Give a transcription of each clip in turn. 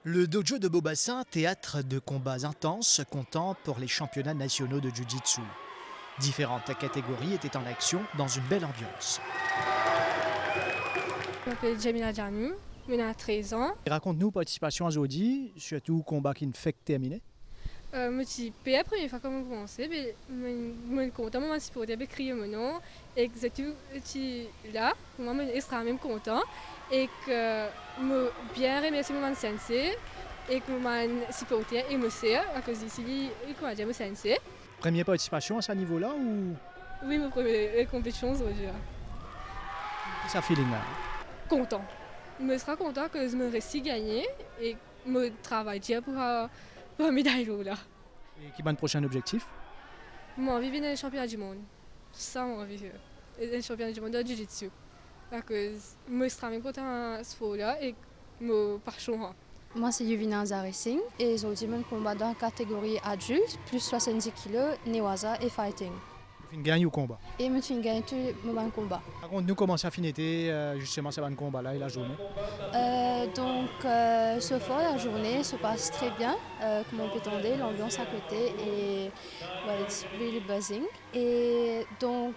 Le dojo de Beaubassin, théâtre de combats intenses, comptant pour les championnats nationaux de Jiu-Jitsu. Différentes catégories étaient en action dans une belle ambiance. Je m'appelle Jamila Janou, j'ai 13 ans. Raconte-nous participation à Zodi, surtout combat qui ne fait que terminer. Je suis la première fois que j'ai commencé, je suis content, je suis content de crier mon nom et que je suis là, je suis extrêmement content et que je bien remercier mon sensei et que je suis supporté et je sais à cause d'ici, il m'a dit mon sensei. Première participation à ce niveau-là ou Oui, ma première compétition aujourd'hui. ça feeling là? Content. Je serai content que je me réussis gagner et je travaille bien pour la médaille là. Et qui va le prochain objectif? Moi, je vis dans les championnats du monde. Ça, moi, je vis dans les championnats du monde de Jiu-Jitsu. Parce que je suis très content de ce sport-là et je pars chaud. Moi, c'est Yuvina Racing et aujourd'hui, je combat dans la catégorie adulte, plus 70 kg, Newaza et Fighting. Tu fais gagne ou combat? Et je suis gagné tout mon combat. Raconte-nous comment ça a fini justement ce combat-là et la journée. Ce soir, la journée se passe très bien, comme on peut entendre, l'ambiance à côté et well, it's really buzzing. Et donc,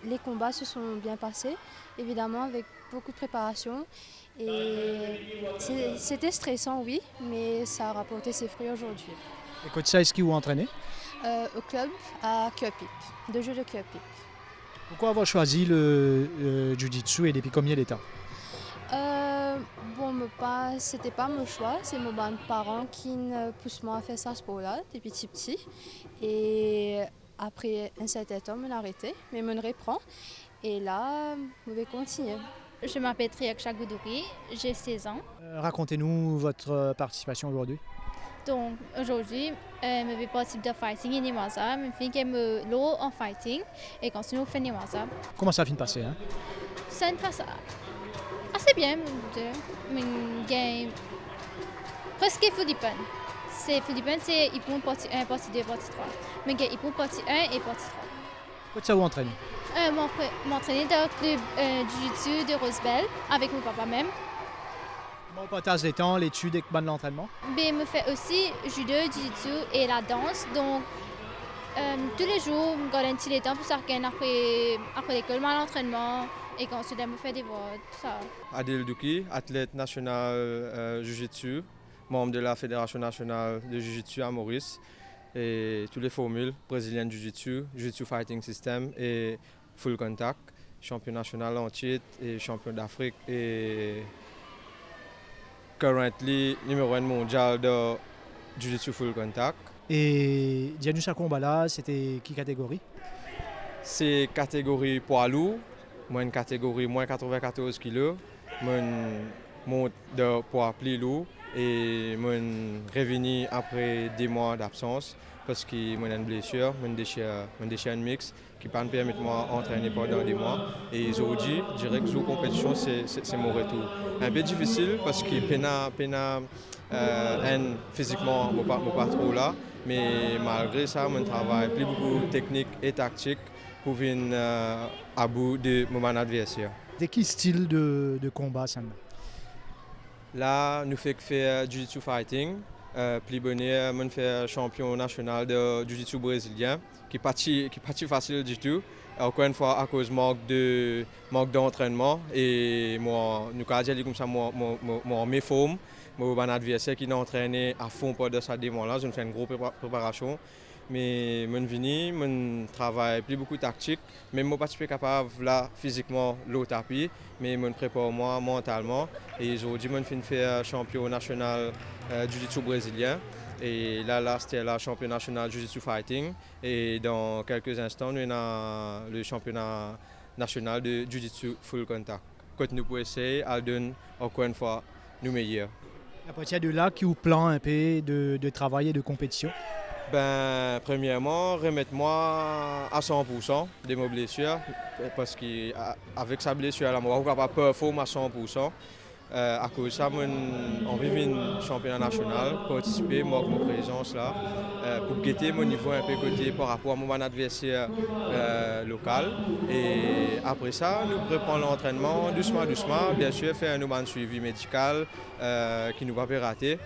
les combats se sont bien passés, évidemment, avec beaucoup de préparation. Et c'était stressant, oui, mais ça a rapporté ses fruits aujourd'hui. Et coach ça, est-ce qu'il vous entraîné? Au club à Kyopip, de jeu de Kyopip. Pourquoi avoir choisi le Jiu-Jitsu et depuis combien d'états? C'était pas mon choix, c'est mes parents qui me poussent à faire ça sport-là depuis petit. Et après un certain temps, je arrêté, mais je reprends. Et là, je vais continuer. Je m'appelle Triak Chagoudouri, j'ai 16 ans. Racontez-nous votre participation aujourd'hui. Donc aujourd'hui, je vais participer de fighting et Newaza. Je fais que l'eau en fighting et continue à faire Newaza. Comment ça a fini de passer? Ça ne passe assez bien, je gagne presque Philippines. Philippines, c'est Ipoun partie 1, partie 2, partie 3. Je gagne Ipoun partie 1 et partie 3. Coach ça vous entraîne? M'entraîner dans le club Jiu-Jitsu de Rosebel avec mon papa même. Comment on partage les temps, l'étude et l'entraînement? Je me fais aussi judo, jiu-jitsu et la danse. Donc, tous les jours, je garde un petit temps pour ça après l'école, l'entraînement et quand je me fais des voix, tout ça. Adil Douki, athlète national jiu-jitsu, membre de la Fédération nationale de jiu-jitsu à Maurice. Et toutes les formules brésiliennes jiu-jitsu, jiu-jitsu fighting system et full contact, champion national en titre et champion d'Afrique et currently numéro 1 mondial de jiu-jitsu full contact. Et Dianu ce combat-là, c'était qui catégorie? C'est catégorie poids lourd, moi une catégorie moins 94 kg, moi monte de poids plus lourd et moi revenu après 10 mois d'absence parce que j'ai une blessure, j'ai déchiré un mix qui ne permet pas de m'entraîner pendant des mois. Et aujourd'hui, je dirais que la compétition, c'est mon retour. Un peu difficile parce que physiquement, je ne suis pas trop là. Mais malgré ça, je travaille plus beaucoup technique et tactique pour venir à bout de mon adversaire. De quel style de combat ça? Là, nous faisons faire Jiu-Jitsu fighting. Plus bonheur, je suis champion national de Jiu-Jitsu brésilien, qui n'est pas facile du tout. Encore une fois, à cause du manque d'entraînement. Et moi, nous avons dit comme ça, mes formes, mon adversaire qui n'a entraîné à fond pendant ce démon-là. Je fais une grosse préparation. Mais je viens, je travaille plus beaucoup tactique, mais je ne suis pas capable là physiquement le tapis, mais je prépare moi mentalement. Et aujourd'hui, je suis fait champion national Jiu-Jitsu brésilien. Et là c'était le champion national Jiu-Jitsu fighting. Et dans quelques instants, nous avons le championnat national de Jiu-Jitsu full contact. Quand nous pouvons essayer, à donner encore une fois nous meilleurs. À partir de là, qui vous plan un peu de travail et de compétition? Premièrement, remettre-moi à 100% de mes blessures, parce qu'avec sa blessure, je ne suis pas capable de performer à 100%. À cause de ça, on vit un championnat national, participer, moi, avec ma présence là, pour guetter mon niveau un peu côté par rapport à mon adversaire local. Et après ça, nous reprenons l'entraînement doucement, doucement. Bien sûr, faire un suivi médical qui ne va pas rater.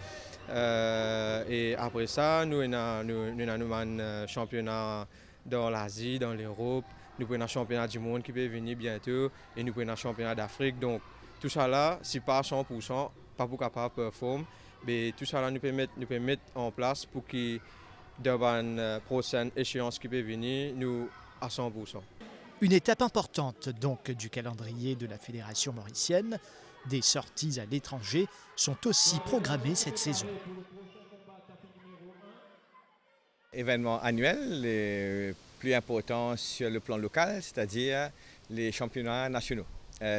Et après ça, nous avons un championnat dans l'Asie, dans l'Europe. Nous avons un championnat du monde qui peut venir bientôt. Et nous avons un championnat d'Afrique. Donc, tout ça là, si pas à 100%, pas pour capable de performer, mais tout ça là nous peut mettre en place pour que dans une prochaine échéance qui peut venir, nous à 100%. Une étape importante donc du calendrier de la Fédération mauricienne. Des sorties à l'étranger sont aussi programmées cette saison. Événement annuel, les plus importants sur le plan local, c'est-à-dire les championnats nationaux,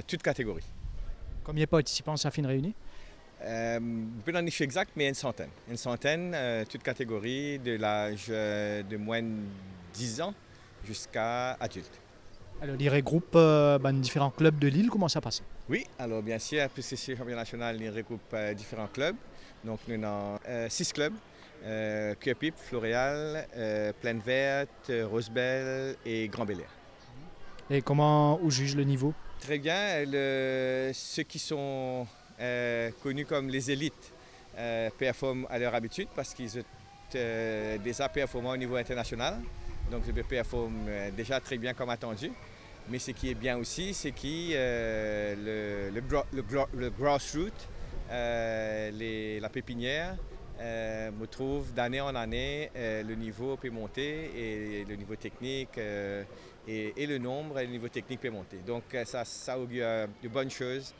toutes catégories. Combien de participants ça fait réunis? Je peux pas chiffre exact, mais une centaine. Une centaine, toutes catégories, de l'âge de moins de 10 ans jusqu'à adulte. Alors, ils regroupent différents clubs de l'île, comment ça passe? Oui, alors bien sûr, puisque c'est le championnat national, il regroupe différents clubs. Donc nous avons 6 clubs, Cœur-Pipe, Floréal, Plaine Verte, Rosebel et Grand-Bel-Air. Et comment on juge le niveau? Très bien, ceux qui sont connus comme les élites performent à leur habitude parce qu'ils ont déjà performé au niveau international. Donc ils performent déjà très bien comme attendu. Mais ce qui est bien aussi, c'est que le grassroots, la pépinière, me trouve d'année en année, le niveau peut monter et le niveau technique et le nombre et le niveau technique peut monter. Donc ça augure de bonnes choses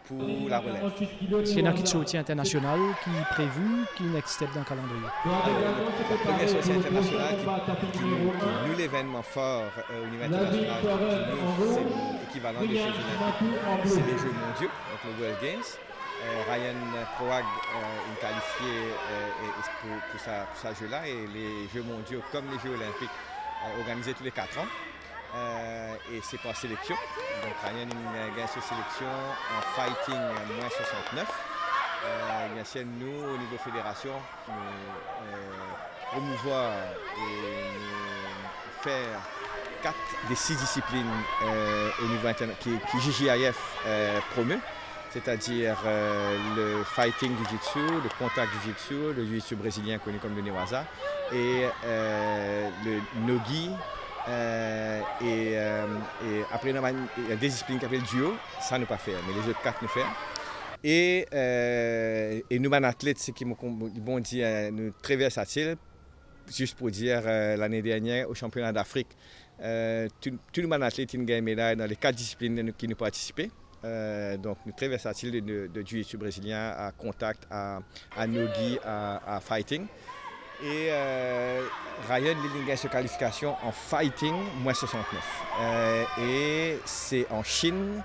pour la relève. Est-ce qu'il y a un sortie international qui est prévu, qui n'existe dans le calendrier? La première sortie internationale qui nous l'événement fort au niveau international, c'est l'équivalent des Jeux Olympiques, c'est les Jeux mondiaux, donc les World Games. Ryan Proag est qualifié pour ce jeu-là et les Jeux mondiaux comme les Jeux olympiques organisés tous les 4 ans. Et c'est par sélection. Donc Ryan a gagné sa sélection en fighting moins 69. Bien sûr, nous, au niveau fédération, nous promouvoir et nous faire 4 des 6 disciplines au niveau international qui JJIF promeut. C'est-à-dire le fighting jiu-jitsu, le contact jiu-jitsu, le jiu-jitsu brésilien connu comme le Newaza et le nogi. Et après, il y a des disciplines qui s'appellent duo, ça ne pas faire, mais les autres 4 nous faire. Et nous, les athlètes, ce qui m'ont dit, nous très versatiles, juste pour dire, l'année dernière, au championnat d'Afrique, tous les athlètes ont gagné médaille dans les 4 disciplines qui nous participaient. Donc, nous très versatiles de jiu-jitsu brésilien à contact, à nogi, à fighting. Et Ryan Lillinger se qualification en fighting moins 69. Et c'est en Chine,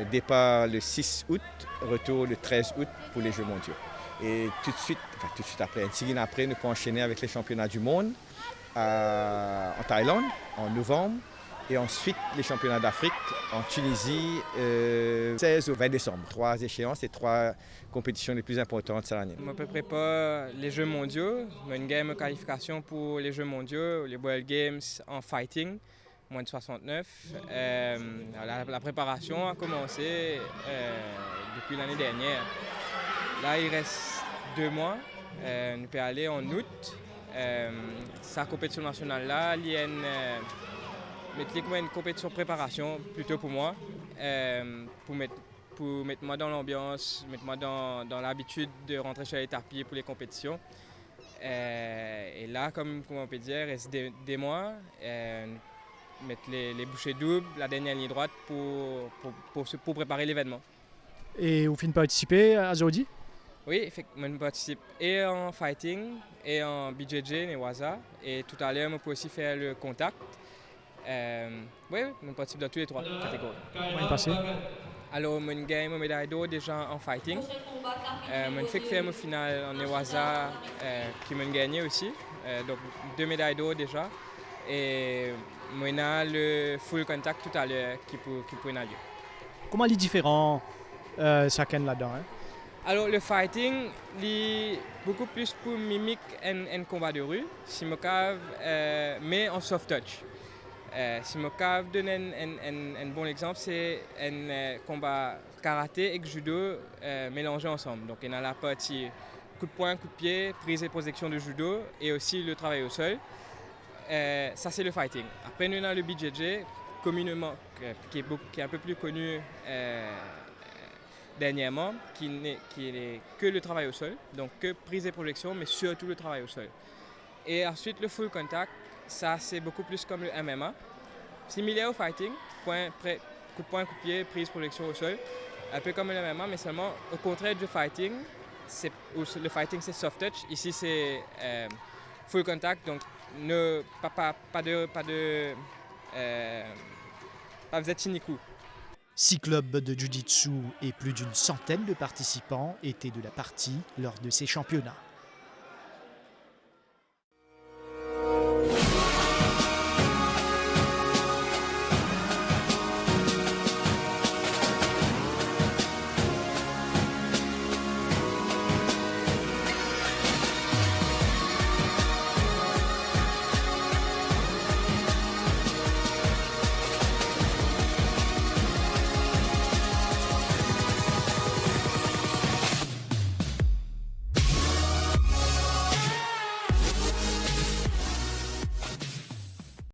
départ le 6 août, retour le 13 août pour les Jeux mondiaux. Et tout de suite après, une semaine après, nous pouvons enchaîner avec les championnats du monde en Thaïlande en novembre. Et ensuite, les championnats d'Afrique en Tunisie, 16 au 20 décembre. 3 échéances et 3 compétitions les plus importantes cette année. Je prépare les Jeux mondiaux. J'ai une game qualification pour les Jeux mondiaux, les World Games en fighting, moins de 69. La préparation a commencé depuis l'année dernière. Là, il reste 2 mois. On peut aller en août. Sa compétition nationale là, il y a une compétition de préparation plutôt pour moi, pour mettre moi dans l'ambiance, mettre moi dans l'habitude de rentrer sur les tapis pour les compétitions. Et là, comme on peut dire, il reste des mois, mettre les bouchées doubles, la dernière ligne droite pour préparer l'événement. Et vous finissez participer à Zodi? Oui, effectivement, je participe et en fighting et en BJJ, Newaza. Et tout à l'heure, je peux aussi faire le contact. Oui, je participe dans toutes les 3 catégories. Comment est passé? Alors, je gagne ma médaille d'or déjà en fighting. Je fais faire ma finale en Newaza qui m'a gagné aussi. Donc, 2 médailles d'or déjà. Et je le full contact tout à l'heure qui peut avoir lieu. Comment les différents chacun là-dedans. Hein? Alors le fighting, est beaucoup plus pour mimique un combat de rue, si je mais en soft touch. Si je donne un bon exemple, c'est un combat karaté et judo mélangés ensemble. Donc il y a la partie coup de poing, coup de pied, prise et projection de judo et aussi le travail au sol. Ça c'est le fighting. Après nous avons le BJJ, communément, qui est un peu plus connu dernièrement, qui n'est que le travail au sol, donc que prise et projection, mais surtout le travail au sol. Et ensuite le full contact, ça c'est beaucoup plus comme le MMA, similaire au fighting, coup de poing, coup de pied, prise, projection au sol, un peu comme le MMA, mais seulement au contraire du fighting, le fighting c'est soft touch, ici c'est full contact, donc pas de chiniku. 6 clubs de Jiu-Jitsu et plus d'une centaine de participants étaient de la partie lors de ces championnats.